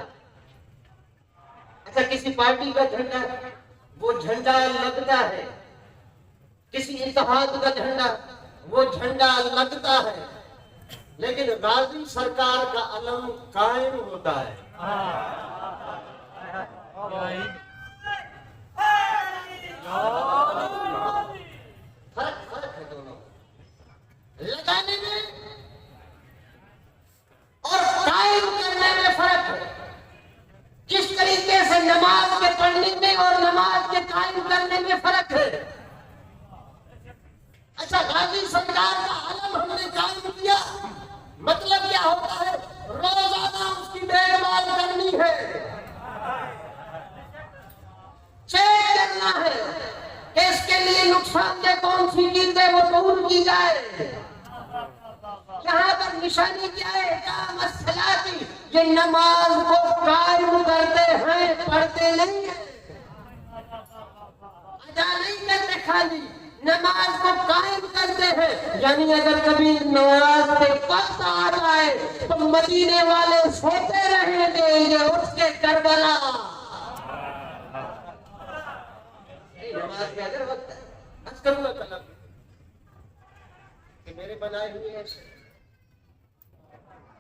اچھا کسی پارٹی کا جھنڈا، وہ جھنڈا لگتا ہے. کسی اتحاد کا جھنڈا، وہ جھنڈا لگتا ہے. لیکن غازی سرکار کا علم قائم ہوتا ہے. فرق ہے دونوں، لگانے میں اور قائم کرنے میں فرق ہے. کس طریقے سے نماز کے پڑھنے میں اور نماز کے قائم کرنے میں فرق ہے. اچھا غازی سرکار کا علم ہم نے قائم کیا، مطلب کیا ہوتا ہے؟ روزانہ اس کی دیکھ بھال کرنی ہے، چیک کرنا ہے کہ اس کے لیے نقصان دہ کون سی چیز ہے وہ دور کی جائے. یہاں پر نشانی کیا ہے؟ اقام الصلاۃ، یہ نماز کو قائم کرتے ہیں، پڑھتے نہیں ہیں، ادا نہیں کرتے خالی. نماز کو قائم کرتے ہیں. یعنی اگر کبھی نماز کے وقت آ جائے تو مدینے والے سوتے رہیں گے یہ اٹھ کے کربلا. نماز کے اگر وقت ہے بس کروں گا کلام کہ میرے بنائے ہوئے ایسے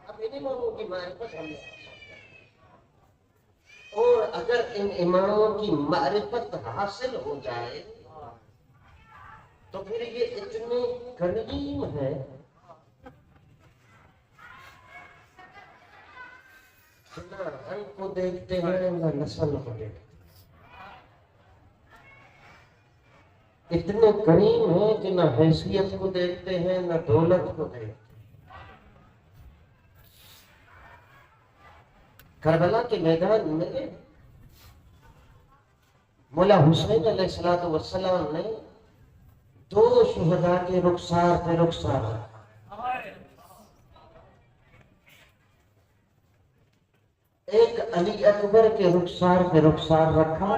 اب انہیں لوگوں کی معرفت ہم نے. اور اگر ان اماموں کی معرفت حاصل ہو جائے تو پھر یہ اتنے کریم ہے نہ رنگ کو دیکھتے ہیں نہ نسل کو دیکھتے ہیں. اتنے کریم ہیں کہ نہ حیثیت کو دیکھتے ہیں نہ دولت کو دیکھتے ہیں. کربلا کے میدان میں مولا حسین علیہ السلام نے 2 شہداء کے رخسار پہ رخسار رکھا. ایک علی اکبر کے رخسار پہ رخسار رکھا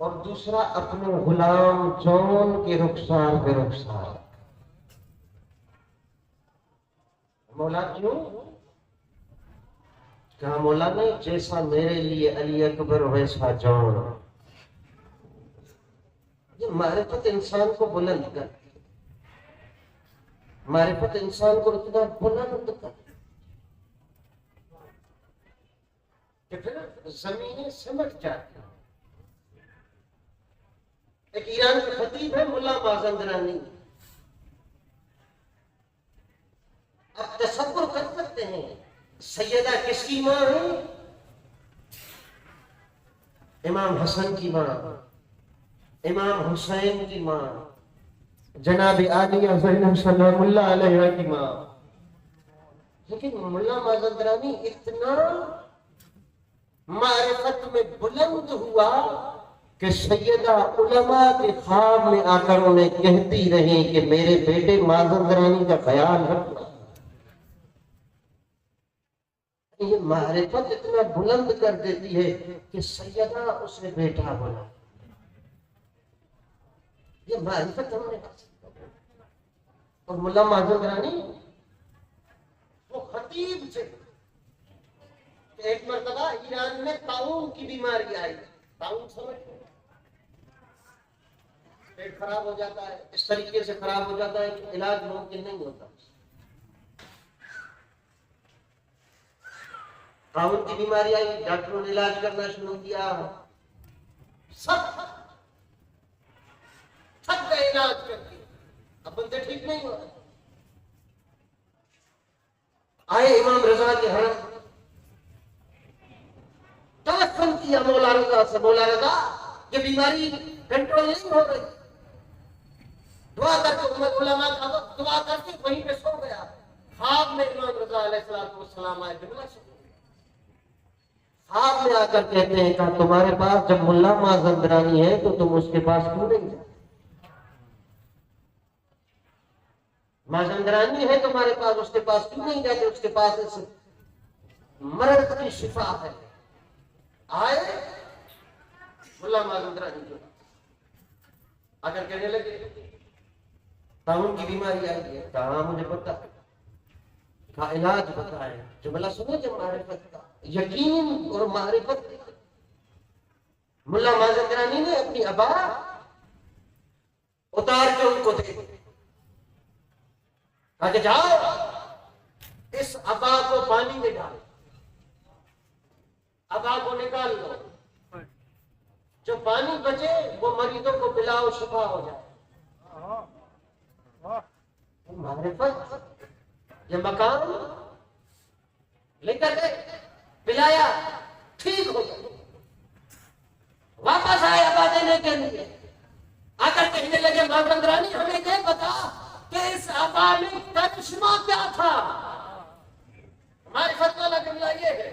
اور دوسرا اپنے غلام جون کے رخسار پہ رخسار رکھا. مولا کیوں؟ کہا مولا نے جیسا میرے لیے علی اکبر ویسا جون. یہ معرفت انسان کو بلند کرتی ہے. معرفت انسان کو اتنا بلند کرتی کہ پھر زمینیں سمٹ جاتی ہیں. ایک ایران کے خطیب ہے ملا مازندرانی. اب تصور کر سکتے ہیں سیدہ کس کی ماں ہے؟ امام حسن کی ماں، امام حسین کی ماں، جناب عالیہ زینب سلام اللہ علیہ کی ماں. لیکن ملا مازندرانی اتنا معرفت میں بلند ہوا کہ سیدہ علماء کے خواب میں آ کر انہیں کہتی رہیں کہ میرے بیٹے مازندرانی کا خیال رکھنا. یہ معرفت اتنا بلند کر دیتی ہے کہ سیدہ اسے بیٹا بنا. یہ معرفت ہم نے اور ملا مازندرانی وہ خطیب تھے. ایک مرتبہ ایران میں طاعون کی بیماری آئی. طاعون سمجھتے ہیں پیٹ خراب ہو جاتا ہے، اس طریقے سے خراب ہو جاتا ہے کہ علاج ممکن نہیں ہوتا. طاعون کی بیماری آئی، ڈاکٹروں نے علاج کرنا شروع کیا، سب تھک گئے علاج کر کے، اب بندے ٹھیک نہیں ہو. آئے امام رضا کے حرم، ٹیلیفون کیا مولا رضا سے، مولا رضا یہ بیماری کنٹرول نہیں ہو رہی. دعا کر کے امت علماء کا وقت دعا کر کے وہیں پہ سو گیا. خواب میں امام رضا علیہ السلام آئے جملہ سے خواب میں آ کر کہتے ہیں کہ تمہارے پاس جب ملا مازندرانی ہے تو تم اس کے پاس کیوں نہیں جاتے؟ مازندرانی ہے تمہارے پاس، اس کے پاس کیوں نہیں جاتے؟ اس کے پاس اس مرض کی شفا ہے. آئے ملا مازندرانی جو آ کر کہنے لگے طاعون کی بیماری آئی ہے. کہاں مجھے پتا کا علاج بتائے. جملہ سنو جب معرفت کا یقین اور معرفت. ملا مازندرانی نے اپنی ابا اتار کے ان کو دے کہا کہ جاؤ اس ابا کو پانی میں ڈالو، ابا کو نکال لو، جو پانی بچے وہ مریضوں کو پلاؤ، شفا ہو جائے. معرفت یہ مقام لے کر گئے، پلایا، ٹھیک ہو گیا. واپس آئے ابا دینے کے لیے، آ کر کہنے لگے مازندرانی ہمیں یہ بتا کہ اس ابا میں کرشمہ کیا تھا. معرفت والا جملہ یہ ہے،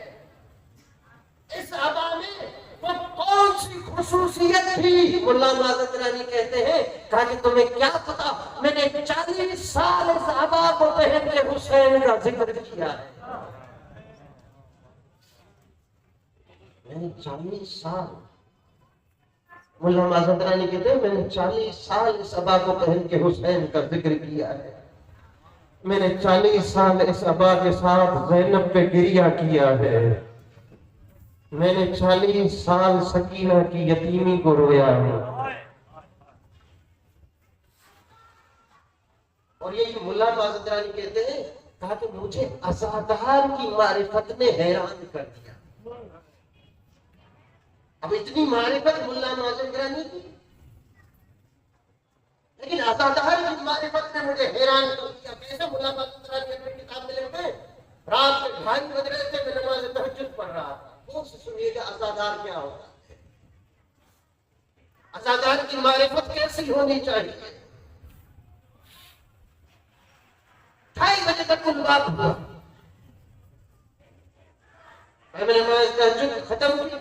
اس ابا میں وہ کون سی خصوصیت تھی؟ ملا مازندرانی کہتے ہیں کہا کہ تمہیں کیا پتا، میں نے 40 سال اس ابا کو پہن کے حسین کا ذکر کیا ہے. میں نے 40 سال ملا مازندرانی کہتے ہیں میں نے 40 سال اس ابا کو پہن کے حسین کا ذکر کیا ہے، میں نے 40 سال اس ابا کے ساتھ زینب پہ گریہ کیا ہے، میں نے 40 سال سکینہ کی یتیمی کو رویا ہے۔ اور یہی ملا مازندرانی کہتے ہیں، کہا کہ مجھے عزادار کی معرفت نے حیران کر دیا۔ اب اتنی معرفت ملا مازندرانی کی، لیکن عزادار کی معرفت نے مجھے حیران کر دیا۔ کیسے ملا مازندرانی اپنی کتاب میں لکھتے ہیں، رات کے 2:30 بج رہے تھے، میں نماز تہجد پڑھ رہا تھا۔ وہ سے سنیے کہ عزادار کیا ہوتا ہے، عزادار کی معرفت کیسی ہونی چاہیے۔ 2:30 بجے تک کل بات ہوا، میں نے نماز تہجد ختم کی،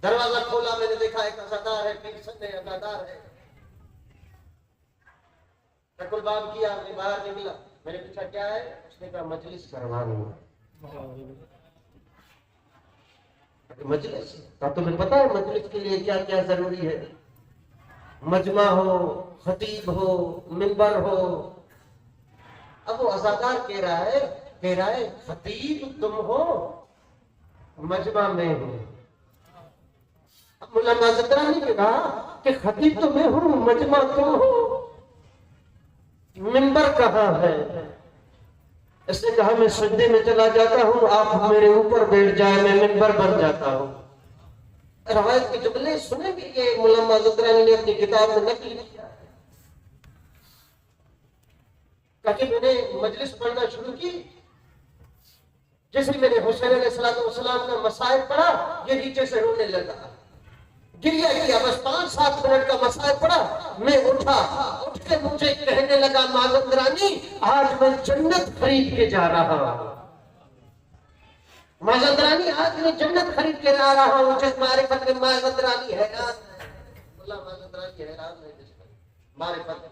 دروازہ کھولا، میں نے دیکھا ایک عزادار ہے، پیچھے عزادار ہے۔ کل باب کیا، میں باہر نکلا، میں نے پوچھا کیا ہے، اس نے کہا مجلس کروانی ہے۔ مجلس کا تمہیں پتا ہے مجلس کے لیے کیا کیا ضروری ہے؟ مجمع ہو، خطیب ہو، منبر ہو۔ اب وہ عزادار کہہ رہا ہے خطیب تم ہو، مجمع میں ہو۔ اب مولا مازندرانی نے کہا کہ خطیب تو میں ہوں، مجمع تم ہو، منبر کہاں ہے؟ اس نے کہا میں سجدے میں چلا جاتا ہوں، آپ میرے اوپر بیٹھ جائیں، میں منبر بن جاتا ہوں۔ روایت کے جملے سنیں گے، یہ مولا مازندرانی نے اپنی کتاب میں نقل کیا ہے۔ کہا کہ میں نے مجلس پڑھنا شروع کی، جیسے میں نے حسین علیہ السلام کا مصائب پڑھا، یہ نیچے سے رونے لگا، گریہ کیا، بس 5-7 منٹ کا مصائب پڑھا، میں اٹھ کے مجھے کہنے لگا مازندرانی آج میں جنت خرید کے جا رہا ہوں، مازندرانی آج میں جنت خرید کے جا رہا ہوں۔ جس معرفت میں مازندرانی حیران ہے، اللہ مازندرانی حیران ہے جس معرفت۔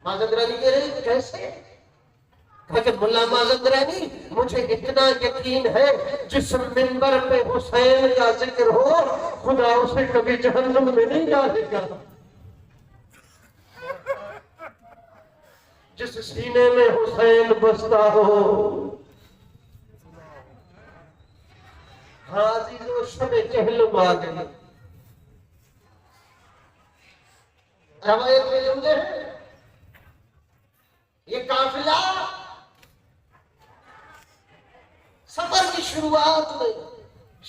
مازندرانی کہہ رہے کیسے؟ کہا کہ ملا مازندرانی مجھے اتنا یقین ہے جس منبر پہ حسین کا ذکر ہو خدا اسے کبھی جہنم میں نہیں ڈالے گا، جس سینے میں حسین بستا ہو۔ ہاں عزیزو، شب جہلم آ گئی۔ روایت میں جملے ہیں، یہ قافلہ سفر کی شروعات میں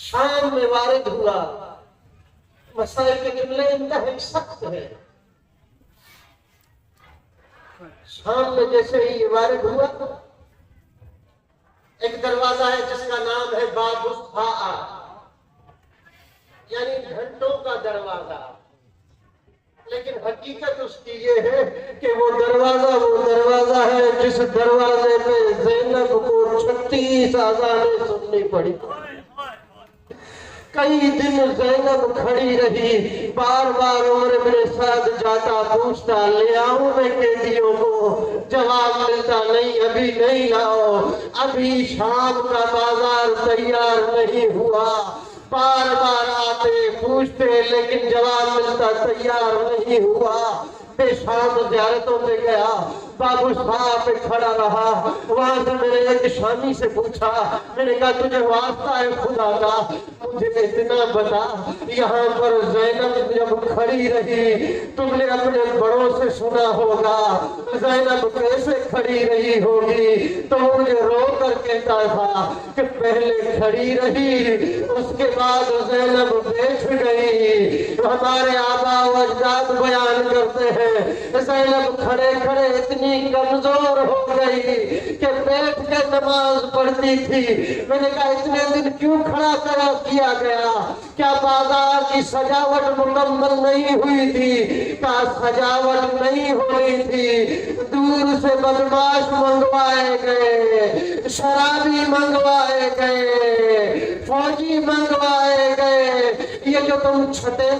شام میں وارد ہوا۔ مسائل کے جملے انتہائی سخت ہے۔ شام میں جیسے ہی یہ وارد ہوا، ایک دروازہ ہے جس کا نام ہے باب الساعہ، یعنی گھنٹوں کا دروازہ، لیکن حقیقت اس کی یہ ہے کہ وہ دروازہ ہے جس دروازے پہ زینب کو 36 اذانیں سننی پڑی۔ کئی دن زینب کھڑی رہی، بار بار عمر بن سعد جاتا پوچھتا لے آؤں میں قیدیوں کو، جواب ملتا نہیں، ابھی نہیں لاؤ، ابھی شام کا بازار تیار نہیں ہوا۔ بار بار آتے پوچھتے لیکن جواب ملتا تیار نہیں ہوا۔ بے شام زیارتوں پہ گیا، بابو صاحب پہ کھڑا رہا، وہاں سے میں نے ایک شامی سے پوچھا، میں نے کہا تجھے واسطہ ہے خدا کا، مجھے اتنا بتا یہاں پر زینب جب کھڑی رہی تم نے اپنے بڑوں سے سنا ہوگا زینب کیسے کھڑی رہی ہوگی، تو مجھے رو کر کہتا تھا کہ پہلے کھڑی رہی اس کے بعد زینب بیٹھ گئی۔ ہمارے آبا و اجداد بیان کرتے ہیں زینب کھڑے کھڑے اتنی کمزور ہو گئی کہ بیٹھ کے نماز پڑھتی تھی۔ میں نے کہا اتنے دن کیوں کھڑا کیا گیا؟ کیا بازار کی سجاوٹ مکمل نہیں ہوئی تھی؟ کیا سجاوٹ نہیں ہوئی تھی؟ دور سے بدماش منگوائے گئے، شرابی منگوائے گئے، فوجی منگوائے گئے، یہ جو تم چھتیں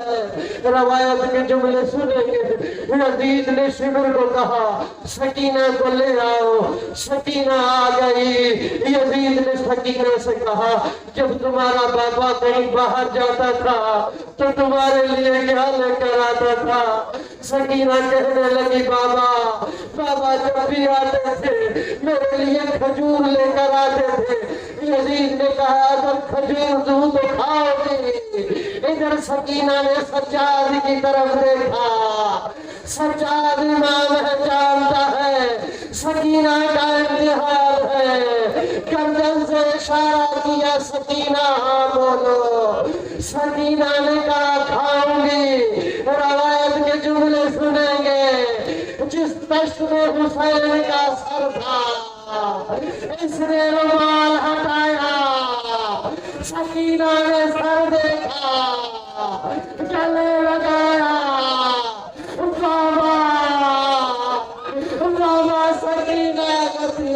ہے. روایت کے جملے سنیں گے. یزید نے شمر کو کہا سکینہ کو لے آؤ. سکینہ آ گئی. یزید نے سکینہ سے کہا جب تمہارا بابا کہیں باہر جاتا تھا تو تمہارے لیے کیا لے کر آتا تھا؟ سکینہ کہنے لگی بابا جب بھی آتے تھے میرے لیے کھجور لے کر آتے تھے. یزید نے کہا اگر کھجور دوں تو کھاؤ گی. ادھر سکینہ نے سجاد کی طرف دیکھا. سجاد امام ہے جانتا ہے سکینہ کا امتحان ہے. گردن سے اشارہ کیا سکینہ ہاں بولو. سکینہ نے کہا کھاؤں گی. روایت کے جملے سنیں گے. جس تشت میں حسین کا سر تھا اس نے رومال ہٹایا. سکینہ نے سر دیکھا گلے لگایا. بابا سکینہ کرتی